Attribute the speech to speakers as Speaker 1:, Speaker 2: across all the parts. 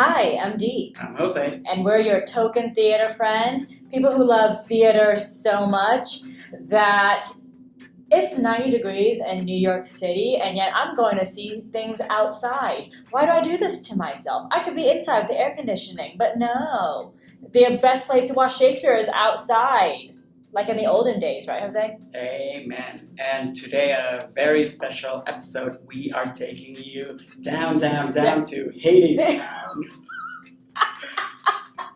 Speaker 1: Hi, I'm Dee.
Speaker 2: I'm Jose.
Speaker 1: And we're your token theater friends, people who love theater so much that it's 90 degrees in New York City, and yet I'm going to see things outside. Why do I do this to myself? I could be inside with the air conditioning, but no. The best place to watch Shakespeare is outside, like in the olden days, right, Jose?
Speaker 2: Amen. And today, a very special episode. We are taking you down to Hadestown.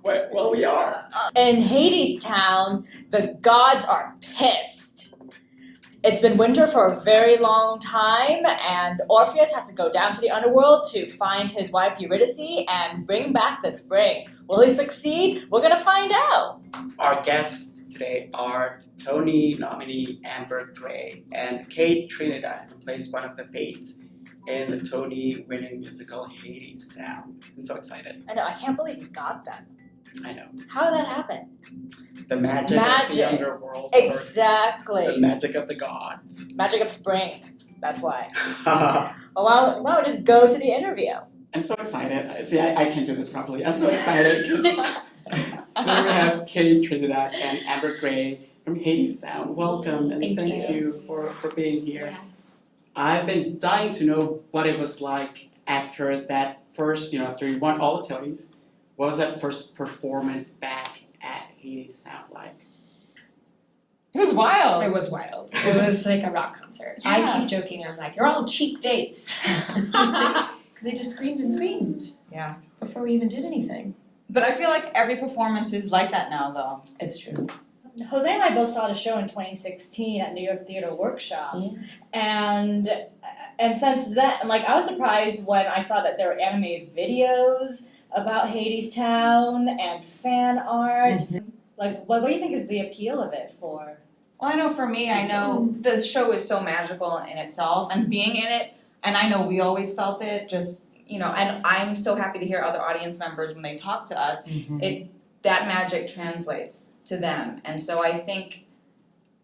Speaker 2: Well, we are.
Speaker 1: In Hadestown, the gods are pissed. It's been winter for a very long time, and Orpheus has to go down to the underworld to find his wife Eurydice and bring back the spring. Will he succeed? We're gonna find out.
Speaker 2: Our guests today are Tony nominee Amber Gray and Kate Trinidad, who plays one of the Fates in the Tony-winning musical Hadestown. I'm so excited.
Speaker 1: I know, I can't believe you got that.
Speaker 2: I know.
Speaker 1: How did that happen?
Speaker 2: The magic of the underworld.
Speaker 1: Exactly.
Speaker 2: The magic of the gods.
Speaker 1: Magic of spring. That's why. Well, why don't we just go to the interview?
Speaker 2: I'm so excited. See, I can't do this properly. I'm so excited because today we have Kate Trinidad and Amber Gray from Hadestown. Welcome and thank you for being here.
Speaker 3: Yeah.
Speaker 2: I've been dying to know what it was like after that first, after you won all the Tonys. What was that first performance back at Hadestown like?
Speaker 3: It was wild.
Speaker 4: It was wild. It was like a rock concert.
Speaker 3: Yeah.
Speaker 4: I keep joking. I'm like, you're all cheap dates. Because they just screamed and screamed.
Speaker 3: Yeah.
Speaker 4: Before we even did anything.
Speaker 3: But I feel like every performance is like that now, though.
Speaker 4: It's true.
Speaker 1: Jose and I both saw the show in 2016 at New York Theater Workshop.
Speaker 4: Yeah.
Speaker 1: And since then, like, I was surprised when I saw that there were animated videos about Hadestown and fan art.
Speaker 4: Mm-hmm.
Speaker 1: Like, what do you think is the appeal of it for?
Speaker 3: Well, I know for me, I know the show is so magical in itself, and being in it, and I know we always felt it, just, and I'm so happy to hear other audience members when they talk to us, that magic translates to them. And so I think,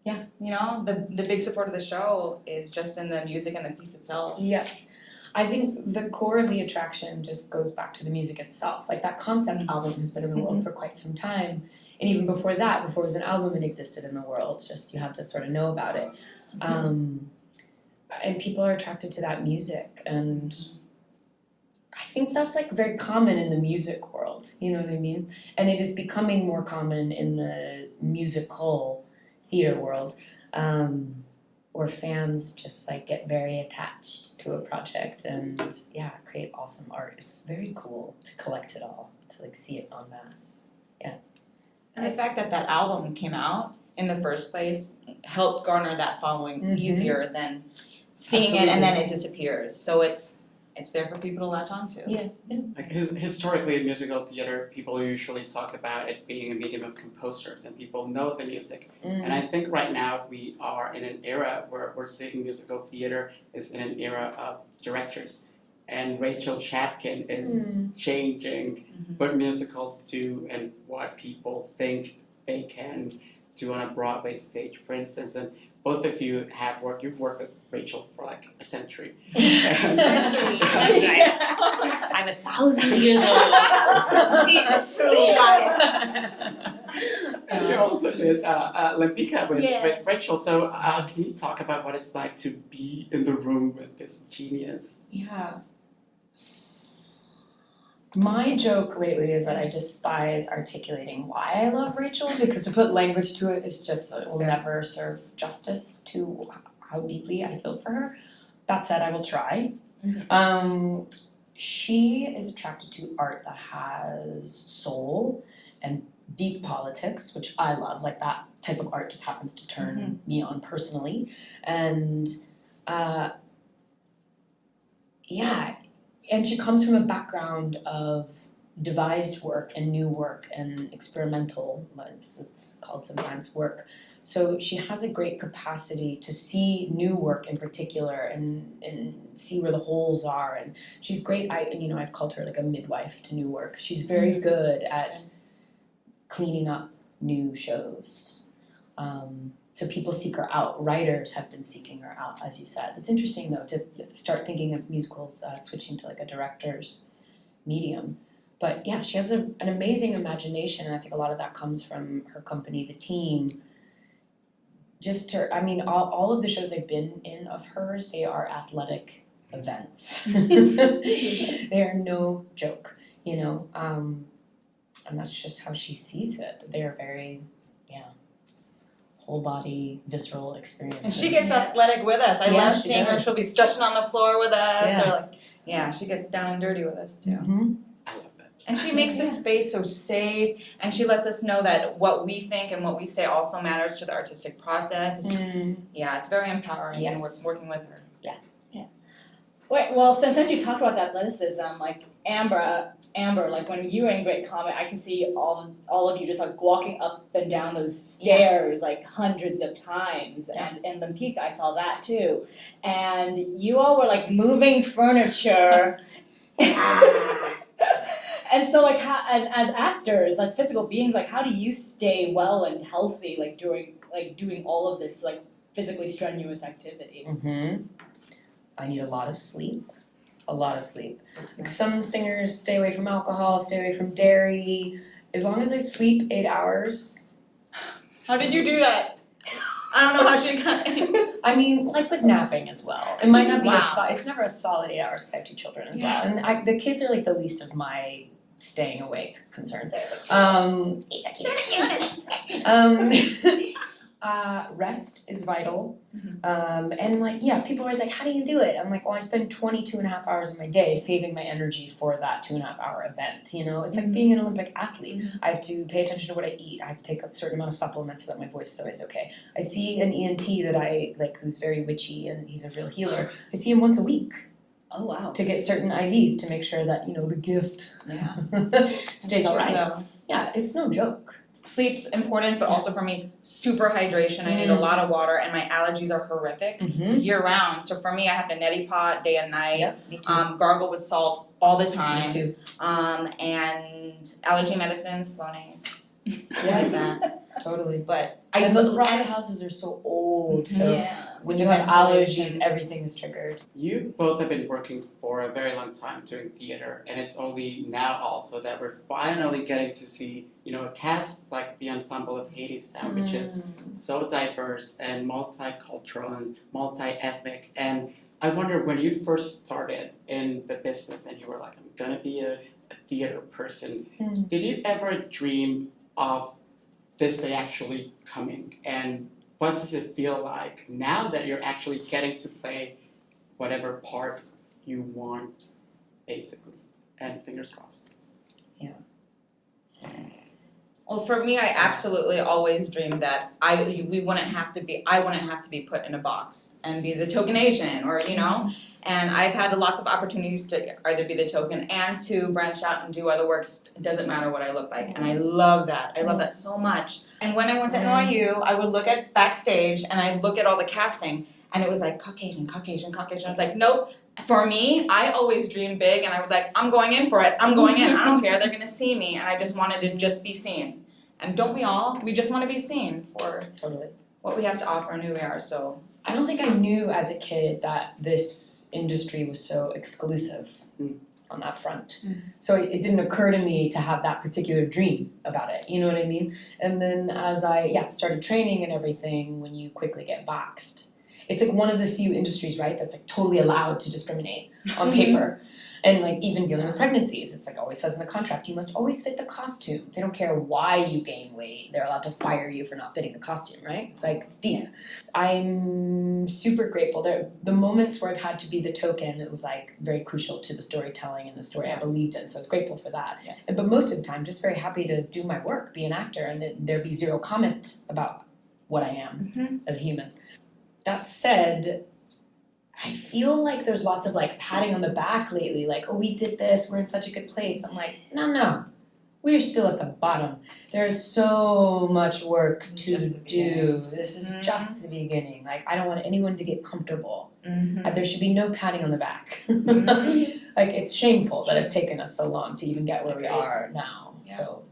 Speaker 3: the big support of the show is just in the music and the piece itself.
Speaker 4: Yes. I think the core of the attraction just goes back to the music itself. Like, that concept album has been in the world for quite some time. And even before that, before it was an album, it existed in the world. Just you have to sort of know about it. And people are attracted to that music. And I think that's like very common in the music world. You know what I mean? And it is becoming more common in the musical theater world. Where fans just like get very attached to a project and create awesome art. It's very cool to collect it all, to like see it en masse. Yeah.
Speaker 3: And the fact that that album came out in the first place helped garner that following easier than seeing it and then it disappears. So it's there for people to latch onto.
Speaker 4: Yeah.
Speaker 2: Like historically in musical theater, people usually talk about it being a medium of composers and people know the music. And I think right now we are in an era where we're seeing musical theater is in an era of directors. And Rachael Chapkin is changing what musicals do and what people think they can do on a Broadway stage, for instance. And both of you you've worked with Rachael for like a century.
Speaker 4: That's right. I'm 1,000 years old.
Speaker 3: Jesus, truly biased.
Speaker 2: And you also did Lempicka with Rachael. So can you talk about what it's like to be in the room with this genius?
Speaker 4: Yeah. My joke lately is that I despise articulating why I love Rachael, because to put language to it is just, it will never serve justice to how deeply I feel for her. That said, I will try. She is attracted to art that has soul and deep politics, which I love. Like, that type of art just happens to turn me on personally. And and she comes from a background of devised work and new work and experimental, as it's called sometimes, work. So she has a great capacity to see new work in particular and see where the holes are. And she's great. I've called her like a midwife to new work. She's very good at cleaning up new shows. So people seek her out. Writers have been seeking her out, as you said. It's interesting, though, to start thinking of musicals switching to like a director's medium. But yeah, she has an amazing imagination, and I think a lot of that comes from her company, the team. All of the shows I've been in of hers, they are athletic events. They are no joke, and that's just how she sees it. They are very, whole body, visceral experiences.
Speaker 3: And she gets athletic with us. I
Speaker 4: Yeah,
Speaker 3: love
Speaker 4: she
Speaker 3: seeing her.
Speaker 4: does.
Speaker 3: She'll be stretching on the floor with us,
Speaker 4: Yeah.
Speaker 3: or she gets down and dirty with us too.
Speaker 4: Mhm.
Speaker 2: I love that.
Speaker 3: And she makes the space so safe, and she lets us know that what we think and what we say also matters to the artistic process. It's very empowering and
Speaker 4: Yes.
Speaker 3: working with her.
Speaker 5: Wait, well, since you talked about the athleticism, like Amber, like when you were in Great Comet, I can see all of you just like walking up and down those stairs like hundreds of times, and in the Peak I saw that too, and you all were like moving furniture. And so like and as actors, as physical beings, like how do you stay well and healthy like during like doing all of this like physically strenuous activity?
Speaker 4: I need a lot of sleep. Like some singers stay away from alcohol, stay away from dairy. As long as I sleep 8 hours.
Speaker 3: How did you do that? I don't know how she got it.
Speaker 4: I mean, like with napping as well. It might not be
Speaker 3: Wow.
Speaker 4: it's never a solid 8 hours because I have 2 children as well. And the kids are like the least of my staying awake concerns. Rest is vital. And like, people are always like, how do you do it? I'm like, well, I spend 22 and a half hours of my day saving my energy for that 2.5 hour event. It's like being an Olympic athlete. I have to pay attention to what I eat. I have to take a certain amount of supplements so that my voice is always okay. I see an ENT that I like, who's very witchy and he's a real healer. I see him once a week.
Speaker 5: Oh wow.
Speaker 4: To get certain IVs to make sure that, the gift stays all right. Yeah, it's no joke.
Speaker 3: Sleep's important, but also for me, super hydration. I need a lot of water, and my allergies are horrific year round. So for me, I have to neti pot day and night.
Speaker 4: Yep, me too.
Speaker 3: Gargle with salt all the time.
Speaker 4: Me too.
Speaker 3: And allergy medicines, Flonase.
Speaker 4: Yeah,
Speaker 3: Like that.
Speaker 4: Totally.
Speaker 3: But
Speaker 4: And those rocket houses are so old, so when you have allergies, everything is triggered.
Speaker 2: You both have been working for a very long time doing theater, and it's only now also that we're finally getting to see, a cast like the ensemble of Hadestown, which is so diverse and multicultural and multi-ethnic. And I wonder, when you first started in the business and you were like, I'm gonna be a theater person, did you ever dream of this day actually coming? And what does it feel like now that you're actually getting to play whatever part you want, basically? And fingers crossed.
Speaker 3: Well, for me, I absolutely always dreamed that I wouldn't have to be put in a box and be the token Asian, or And I've had lots of opportunities to either be the token and to branch out and do other works. It doesn't matter what I look like, and I love that. I love that so much. And when I went to NYU, I would look at backstage and I'd look at all the casting, and it was like Caucasian. I was like, nope. For me, I always dreamed big, and I was like, I'm going in for it. I'm going in. I don't care. They're gonna see me, and I just wanted to just be seen. And don't we all? We just want to be seen for what we have to offer and who we are. So
Speaker 4: I don't think I knew as a kid that this industry was so exclusive on that front. So it didn't occur to me to have that particular dream about it. You know what I mean? And then as I started training and everything, when you quickly get boxed, it's like one of the few industries, right, that's like totally allowed to discriminate on paper. And like even dealing with pregnancies, it's like always says in the contract, you must always fit the costume. They don't care why you gain weight. They're allowed to fire you for not fitting the costume, right? It's like, it's deep. I'm super grateful. The moments where I've had to be the token, it was like very crucial to the storytelling and the story I believed in. So I was grateful for that.
Speaker 3: Yes.
Speaker 4: But most of the time, just very happy to do my work, be an actor, and there be zero comment about what I am as a human. That said, I feel like there's lots of like patting on the back lately, like, oh, we did this, we're in such a good place. I'm like, no, we're still at the bottom. There's so much work to do. This is just the beginning. Like, I don't want anyone to get comfortable. There should be no patting on the back. Like, it's shameful that it's taken us so long to even get where we are now. So,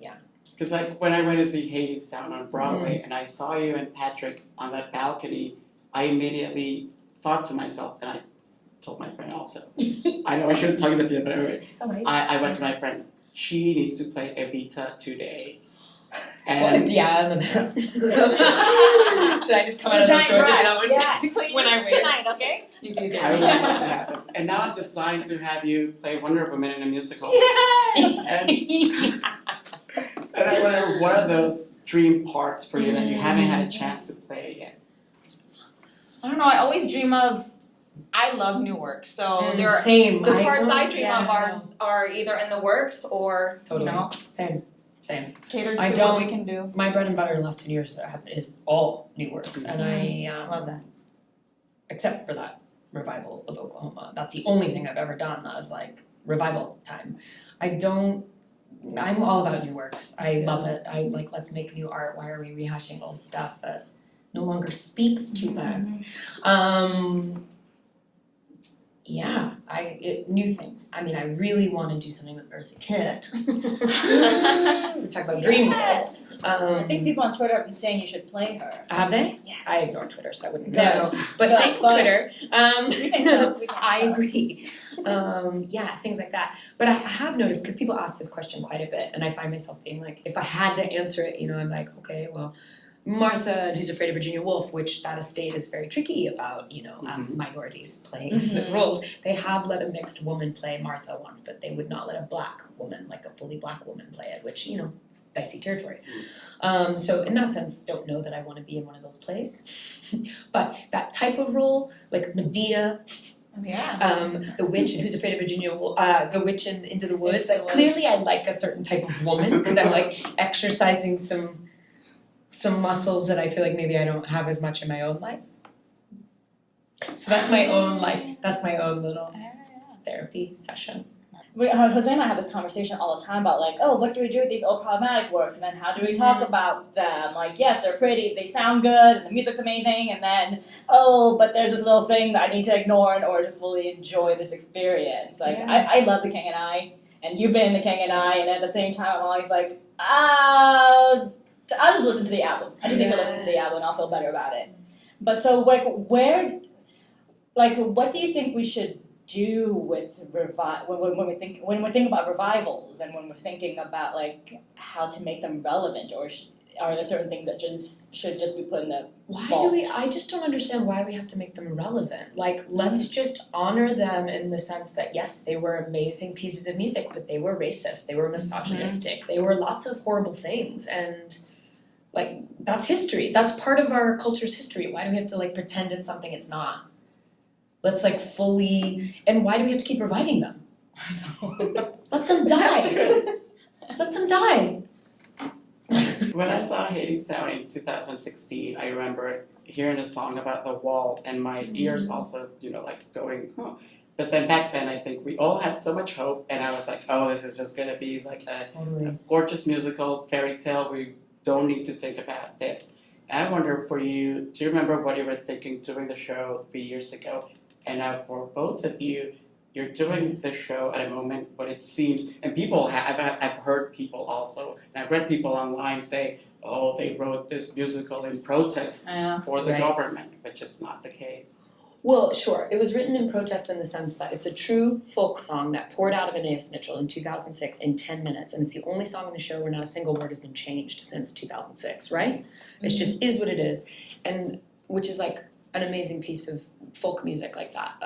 Speaker 2: Because like when I went to see Hadestown on Broadway and I saw you and Patrick on that balcony, I immediately thought to myself, and I told my friend also, I know I shouldn't talk about the end, but anyway,
Speaker 4: It's all right.
Speaker 2: I went to my friend, she needs to play Evita today.
Speaker 4: Well,
Speaker 2: And
Speaker 4: yeah, and then should I just come out of those doors and that one
Speaker 5: Yeah.
Speaker 4: when I wave?
Speaker 5: Tonight, okay?
Speaker 4: Do.
Speaker 2: I would like that to happen. And now I've decided to have you play Wonder Woman in a musical. And I wonder, what are those dream parts for you that you haven't had a chance to play yet?
Speaker 3: I don't know, I always dream of, I love new work, so there are,
Speaker 4: Same.
Speaker 3: the parts I
Speaker 4: don't-
Speaker 3: dream
Speaker 4: yeah,
Speaker 3: of are either in the works or,
Speaker 4: Totally.
Speaker 3: you know,
Speaker 4: Same.
Speaker 3: catered
Speaker 4: I
Speaker 3: to what we
Speaker 4: don't-
Speaker 3: can do.
Speaker 4: My bread and butter in the last 10 years is all new works, and I
Speaker 3: Love that.
Speaker 4: except for that revival of Oklahoma. That's the only thing I've ever done that was like revival time. I'm all about new works. I love it. I like, let's make new art. Why are we rehashing old stuff that no longer speaks to us? New things. I mean, I really want to do something with Eartha Kitt. We talk about dream goals.
Speaker 5: I think people on Twitter have been saying you should play her.
Speaker 4: Have they?
Speaker 5: Yes.
Speaker 4: I ignore Twitter, so I wouldn't
Speaker 5: No.
Speaker 4: know. But thanks,
Speaker 5: But-
Speaker 4: Twitter.
Speaker 5: We think so. We think
Speaker 4: I
Speaker 5: so.
Speaker 4: agree. Things like that. But I have noticed, because people ask this question quite a bit, and I find myself being like, if I had to answer it, I'm like, okay, well, Martha and Who's Afraid of Virginia Woolf, which that estate is very tricky about, minorities playing the roles. They have let a mixed woman play Martha once, but they would not let a black woman, like a fully black woman, play it, which, it's dicey territory. So in that sense, don't know that I want to be in one of those plays. But that type of role, like Medea,
Speaker 3: Oh, yeah.
Speaker 4: the witch and Who's Afraid of Virginia Woolf, the witch in Into the Woods, like clearly I like a certain type of woman, because I'm like exercising some muscles that I feel like maybe I don't have as much in my own life. So that's my own little therapy session.
Speaker 5: Jose and I have this conversation all the time about like, oh, what do we do with these old problematic works, and then how do we talk about them? Like, yes, they're pretty, they sound good, and the music's amazing, and then, oh, but there's this little thing that I need to ignore in order to fully enjoy this experience. Like, I love The King and I, and you've been in The King and I, and at the same time, I'm always like, I'll just listen to the album. I just need to listen to the album, and I'll feel better about it. But so, like, what do you think we should do with when we think about revivals, and when we're thinking about like how to make them relevant, or are there certain things that should just be put in the vault?
Speaker 4: I just don't understand why we have to make them relevant. Like, let's just honor them in the sense that yes, they were amazing pieces of music, but they were racist, they were misogynistic, they were lots of horrible things, and like that's history. That's part of our culture's history. Why do we have to like pretend it's something it's not? Let's like fully, and why do we have to keep reviving them?
Speaker 3: I know.
Speaker 4: Let them die. Let them die.
Speaker 2: When I saw Hadestown in 2016, I remember hearing a song about the wall, and my ears also, like going, huh. But then back then, I think we all had so much hope, and I was like, oh, this is just gonna be like a gorgeous musical fairy tale. We don't need to think about this. And I wonder for you, do you remember what you were thinking during the show 3 years ago? And now for both of you, you're doing the show at a moment when it seems, and people I've heard people also, and I've read people online say, oh, they wrote this musical in protest for the government, which is not the case.
Speaker 4: Well, sure. It was written in protest in the sense that it's a true folk song that poured out of Anais Mitchell in 2006 in 10 minutes. And it's the only song in the show where not a single word has been changed since 2006, right? It just is what it is. And which is like an amazing piece of folk music like that.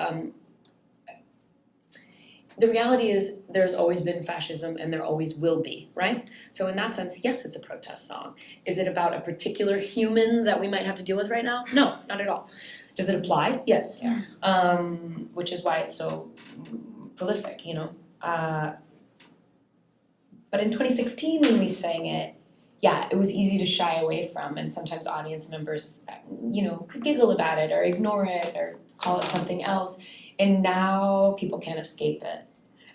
Speaker 4: The reality is there's always been fascism and there always will be, right? So in that sense, yes, it's a protest song. Is it about a particular human that we might have to deal with right now? No, not at all. Does it apply? Yes.
Speaker 3: Yeah.
Speaker 4: Which is why it's so prolific, But in 2016 when we sang it, it was easy to shy away from, and sometimes audience members, could giggle about it or ignore it or call it something else. And now people can't escape it.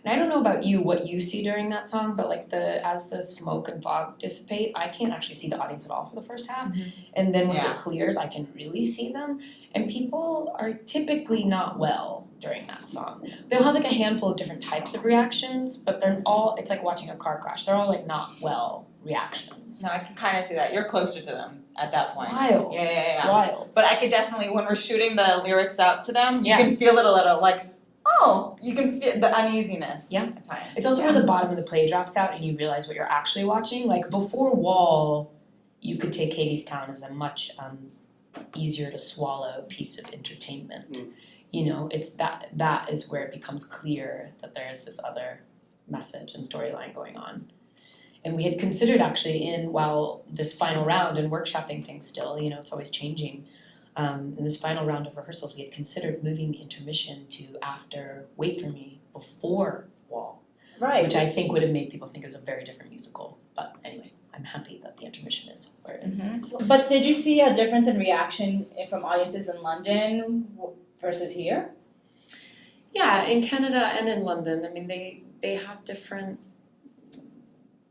Speaker 4: And I don't know about you, what you see during that song, but like as the smoke and fog dissipate, I can't actually see the audience at all for the first half. And then once it clears, I can really see them. And people are typically not well during that song. They'll have like a handful of different types of reactions, but it's like watching a car crash. They're all like not well reactions.
Speaker 3: No, I can kind of see that. You're closer to them at that point.
Speaker 4: Wild.
Speaker 3: Yeah.
Speaker 4: It's wild.
Speaker 3: But I could definitely, when we're shooting the lyrics out to them, you
Speaker 4: Yeah.
Speaker 3: can feel it a little like, know, you can feel the uneasiness
Speaker 4: Yeah.
Speaker 3: at times.
Speaker 4: It's also where the bottom of the play drops out and you realize what you're actually watching. Like before Wall, you could take Hadestown as a much easier to swallow piece of entertainment. You know, it's that is where it becomes clear that there is this other message and storyline going on. And we had considered actually while this final round and workshopping things still, you know, it's always changing. In this final round of rehearsals, we had considered moving the intermission to after Wait For Me, before Wall.
Speaker 5: Right.
Speaker 4: Which I think would have made people think it was a very different musical. But anyway, I'm happy that the intermission is where it is.
Speaker 5: But did you see a difference in reaction from audiences in London versus here?
Speaker 4: Yeah, in Canada and in London, I mean, they have different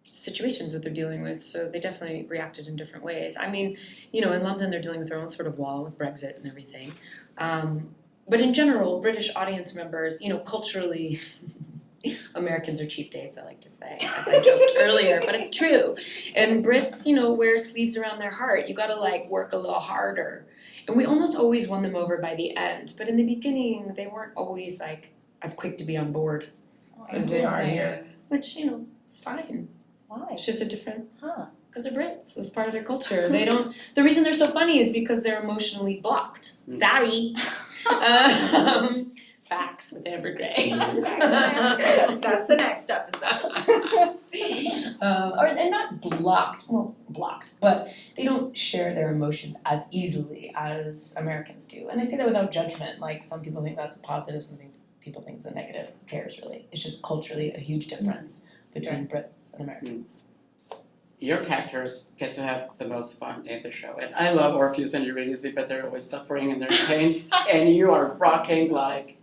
Speaker 4: situations that they're dealing with, so they definitely reacted in different ways. I mean, you know, in London they're dealing with their own sort of wall with Brexit and everything. But in general, British audience members, you know, culturally, Americans are cheap dates, I like to say, as I joked earlier, but it's true. And Brits, you know, wear sleeves around their heart. You gotta like work a little harder. And we almost always won them over by the end, but in the beginning they weren't always like as quick to be on board as they are here, which, you know, is fine.
Speaker 5: Why?
Speaker 4: It's just a different,
Speaker 5: Huh.
Speaker 4: because they're Brits. It's part of their culture. They don't. The reason they're so funny is because they're emotionally blocked. Sorry. Facts with Amber Gray.
Speaker 3: That's the next episode.
Speaker 4: And not blocked. Well, blocked, but they don't share their emotions as easily as Americans do. And I say that without judgment. Like some people think that's a positive, some people think it's a negative. Who cares really? It's just culturally a huge difference between Brits and Americans.
Speaker 2: Your characters get to have the most fun in the show, and I love Orpheus and Eurydice, but they're always suffering and they're in pain, and you are rocking like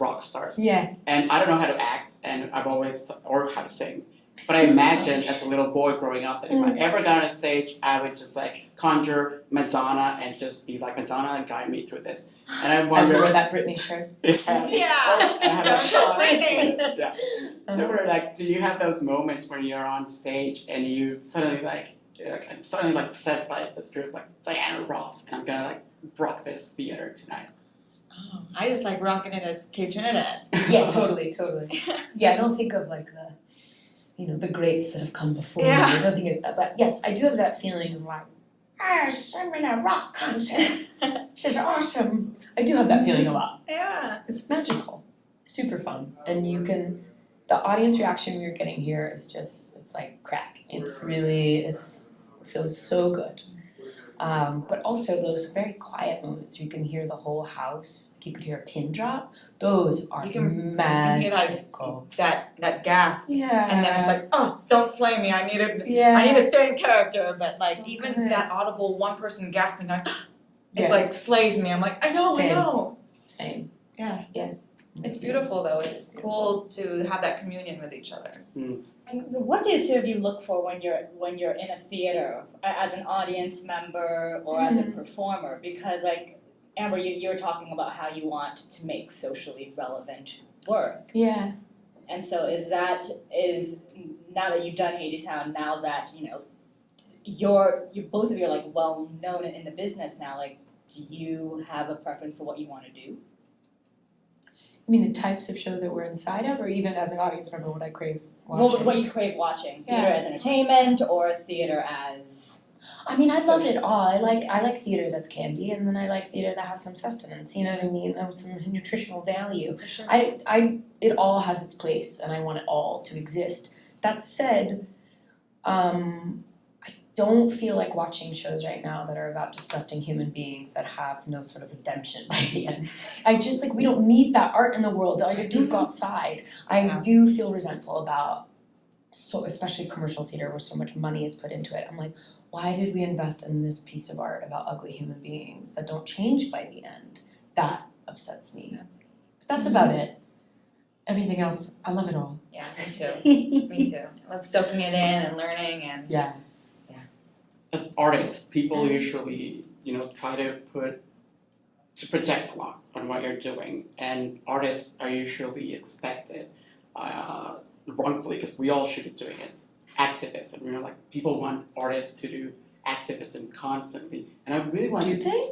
Speaker 2: rock stars.
Speaker 4: Yeah.
Speaker 2: And I don't know how to act, and I've always or how to sing, but I imagine as a little boy growing up that if I ever got on a stage, I would just like conjure Madonna and just be like, Madonna, and guide me through this. And I
Speaker 4: As
Speaker 2: wonder.
Speaker 4: you wear that Britney shirt.
Speaker 3: Yeah. Don't tell Britney.
Speaker 2: Yeah. So we're like, do you have those moments when you're on stage and you suddenly I'm suddenly possessed by this group like Diana Ross, and I'm gonna like rock this theater tonight.
Speaker 3: Oh, I just like rocking it as Kate Trinidad.
Speaker 4: Yeah, totally. Yeah, I don't think of like the greats that have come before me.
Speaker 3: Yeah.
Speaker 4: I don't think of but yes, I do have that feeling of like, I'm in a rock concert. This is awesome. I do have that feeling a lot.
Speaker 3: Yeah.
Speaker 4: It's magical, super fun, and the audience reaction you're getting here is just, it's like crack. It's really, it feels so good. But also those very quiet moments, you can hear the whole house, you could hear a pin drop. Those are
Speaker 3: You can
Speaker 4: magical.
Speaker 3: that gasp.
Speaker 4: Yeah.
Speaker 3: And then it's like, oh, don't slay me. I need to stay in character. But like
Speaker 4: So
Speaker 3: even
Speaker 4: good.
Speaker 3: that audible one person gasping, like, it
Speaker 4: Yeah.
Speaker 3: like slays me. I'm like, I know.
Speaker 4: Same.
Speaker 3: Yeah.
Speaker 4: Yeah.
Speaker 3: It's beautiful though. It's cool to have that communion with each other.
Speaker 5: And what do the two of you look for when you're in a theater as an audience member or as a performer? Because like Amber, you were talking about how you want to make socially relevant work.
Speaker 4: Yeah.
Speaker 5: And so is now that you've done Hadestown, now that you both of you are like well known in the business now, like do you have a preference for what you want to do?
Speaker 4: You mean the types of show that we're inside of, or even as an audience member, what I crave watching?
Speaker 5: Well, what you crave watching,
Speaker 4: Yeah.
Speaker 5: theater as entertainment or theater as.
Speaker 4: I mean, I love it all. I like theater that's candy, and then I like theater that has some sustenance. You know what I mean? Some nutritional value.
Speaker 3: For sure.
Speaker 4: It all has its place, and I want it all to exist. That said, I don't feel like watching shows right now that are about disgusting human beings that have no sort of redemption by the end. I just we don't need that art in the world. All you gotta do is go outside. I do feel resentful about, especially commercial theater where so much money is put into it. I'm like, why did we invest in this piece of art about ugly human beings that don't change by the end? That upsets me. But that's about it. Everything else, I love it all.
Speaker 3: Yeah, me too. Me too. I love soaking it in and learning and
Speaker 4: Yeah.
Speaker 2: As artists, people usually, try to project a lot on what you're doing, and artists are usually expected, wrongfully, because we all should be doing it, activism. People want artists to do activism constantly, and I really want
Speaker 4: Do
Speaker 2: to.
Speaker 4: they?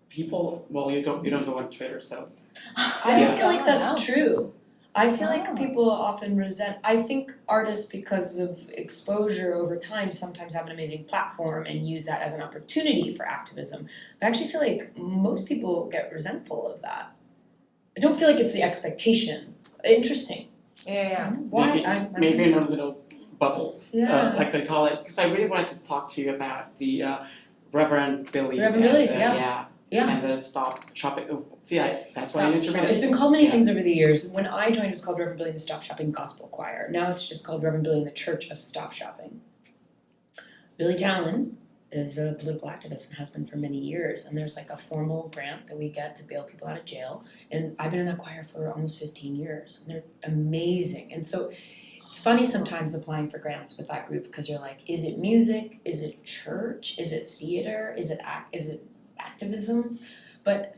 Speaker 2: people, well, you don't go on Twitter, so
Speaker 4: I
Speaker 2: Yeah.
Speaker 4: don't feel like that's
Speaker 5: Wow.
Speaker 4: true. I feel like
Speaker 5: Wow.
Speaker 4: people often resent. I think artists, because of exposure over time, sometimes have an amazing platform and use that as an opportunity for activism. But I actually feel like most people get resentful of that. I don't feel like it's the expectation. Interesting.
Speaker 3: Yeah.
Speaker 4: Why?
Speaker 2: maybe,
Speaker 4: I
Speaker 2: maybe in our little bubbles,
Speaker 4: Yeah.
Speaker 2: like they call it. Because I really wanted to talk to you about the Reverend Billy.
Speaker 4: Reverend
Speaker 2: and
Speaker 4: Billy,
Speaker 2: the,
Speaker 4: yeah. Yeah.
Speaker 2: And the Stop Shopping. Oh, see, that's why I need to read
Speaker 4: It's
Speaker 2: it.
Speaker 4: been called many
Speaker 2: Yeah.
Speaker 4: things over the years. When I joined, it was called Reverend Billy and the Stop Shopping Gospel Choir. Now it's just called Reverend Billy and the Church of Stop Shopping. Billy Talon is a political activist and has been for many years. And there's like a formal grant that we get to bail people out of jail. And I've been in that choir for almost 15 years. And they're amazing. And so it's funny sometimes applying for grants with that group because you're like, is it music? Is it church? Is it theater? Is it activism? But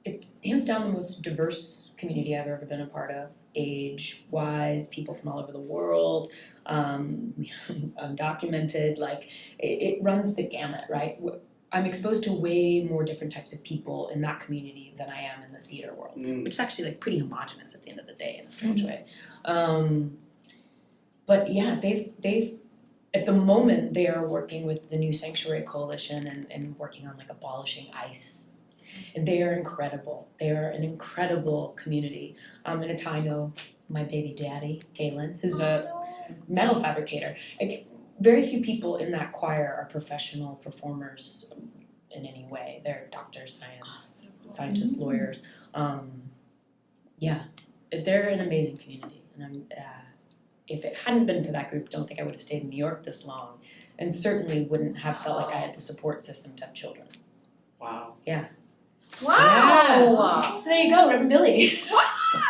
Speaker 4: it's hands down the most diverse community I've ever been a part of, age-wise, people from all over the world, undocumented, like it runs the gamut, right? I'm exposed to way more different types of people in that community than I am in the theater world, which is actually like pretty homogenous at the end of the day in a strange way. But yeah, they've at the moment they are working with the new Sanctuary Coalition and working on like abolishing ICE. And they are incredible. They are an incredible community. And it's how I know my baby daddy, Galen, who's a metal fabricator. Like, very few people in that choir are professional performers in any way. They're doctors, scientists, lawyers. Yeah, they're an amazing community. And if it hadn't been for that group, don't think I would have stayed in New York this long, and certainly wouldn't have felt like I had the support system to have children.
Speaker 2: Wow.
Speaker 3: Wow.
Speaker 4: So there you go, Reverend Billy.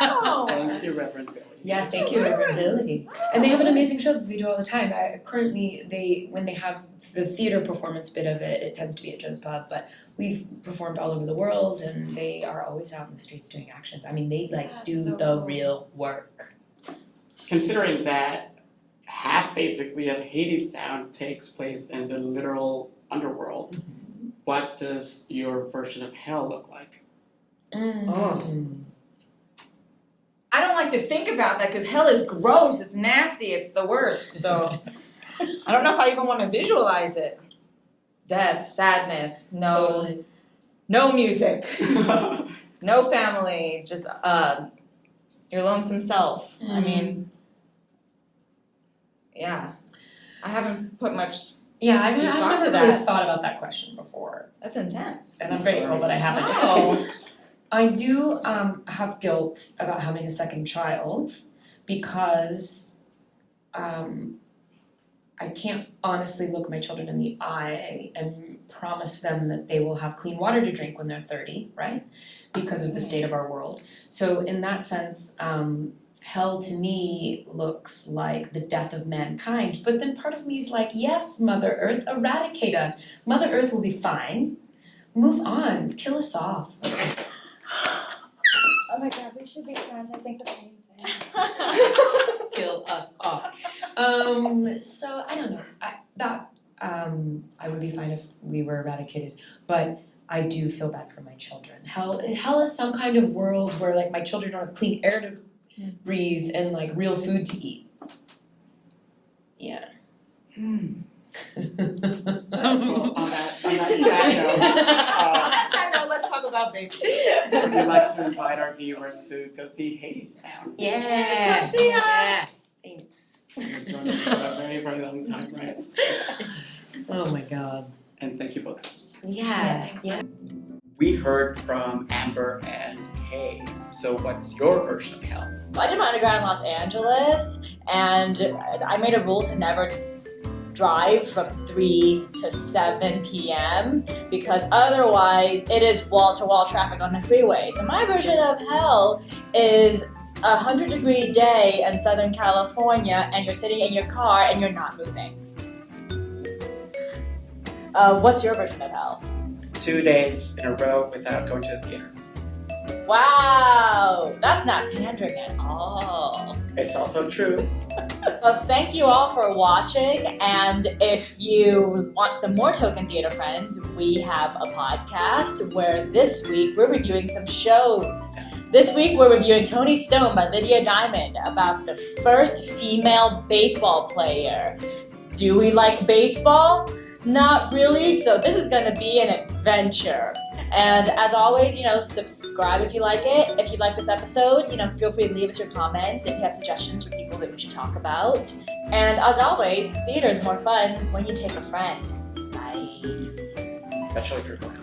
Speaker 3: Wow.
Speaker 2: Thank you, Reverend Billy.
Speaker 4: Yeah, thank you, Reverend Billy. And they have an amazing show that they do all the time. Currently, when they have the theater performance bit of it, it tends to be at Joe's Pub, but we've performed all over the world, and they are always out in the streets doing actions. I mean, they
Speaker 3: That's
Speaker 4: do
Speaker 3: so
Speaker 4: the
Speaker 3: cool.
Speaker 4: real work.
Speaker 2: Considering that half basically of Hadestown takes place in the literal underworld, what does your version of hell look like?
Speaker 3: I don't like to think about that because hell is gross, it's nasty, it's the worst. So I don't know if I even want to visualize it. Death, sadness, no music, no family, just your lonesome self. I mean, yeah. I haven't put much.
Speaker 4: Yeah, I've
Speaker 3: You've
Speaker 4: never
Speaker 3: got to
Speaker 4: really
Speaker 3: that.
Speaker 4: thought about that question before,
Speaker 3: That's intense.
Speaker 4: and I'm grateful that I haven't. It's
Speaker 3: No.
Speaker 4: okay. I do have guilt about having a second child because I can't honestly look my children in the eye and promise them that they will have clean water to drink when they're 30, right? Because of the state of our world. So in that sense, hell to me looks like the death of mankind. But then part of me is like, yes, Mother Earth, eradicate us. Mother Earth will be fine. Move on, kill us off.
Speaker 5: Oh my god, we should be friends. I think the same thing.
Speaker 4: Kill us off. So I don't know. I would be fine if we were eradicated, but I do feel bad for my children. Hell is some kind of world where like my children don't have clean air to breathe and like real food to eat. Yeah.
Speaker 2: Well, on that sad note,
Speaker 3: On that side note, let's talk about babies.
Speaker 2: we'd like to invite our viewers to go see Hadestown.
Speaker 4: Yeah.
Speaker 3: Come see us.
Speaker 4: Yeah. Thanks.
Speaker 2: We've done it for a very, very long time, right?
Speaker 4: Oh my god.
Speaker 2: And thank you both.
Speaker 4: Yeah.
Speaker 3: thanks.
Speaker 4: Yeah.
Speaker 2: We heard from Amber and Kay. So what's your version of hell?
Speaker 1: I did my undergrad in Los Angeles, and I made a rule to never drive from 3 to 7 p.m. because otherwise it is wall-to-wall traffic on the freeway. So my version of hell is a 100-degree day in Southern California, and you're sitting in your car and you're not moving. What's your version of hell?
Speaker 2: 2 days in a row without going to the theater.
Speaker 1: Wow, that's not pandering at all.
Speaker 2: It's also true.
Speaker 1: Well, thank you all for watching, and if you want some more Token Theater friends, we have a podcast where this week we're reviewing some shows. This week we're reviewing Tony Stone by Lydia Diamond about the first female baseball player. Do we like baseball? Not really, so this is going to be an adventure. And as always, subscribe if you like it. If you like this episode, feel free to leave us your comments if you have suggestions for people that we should talk about. And as always, theater is more fun when you take a friend. Bye.
Speaker 2: Especially if you're going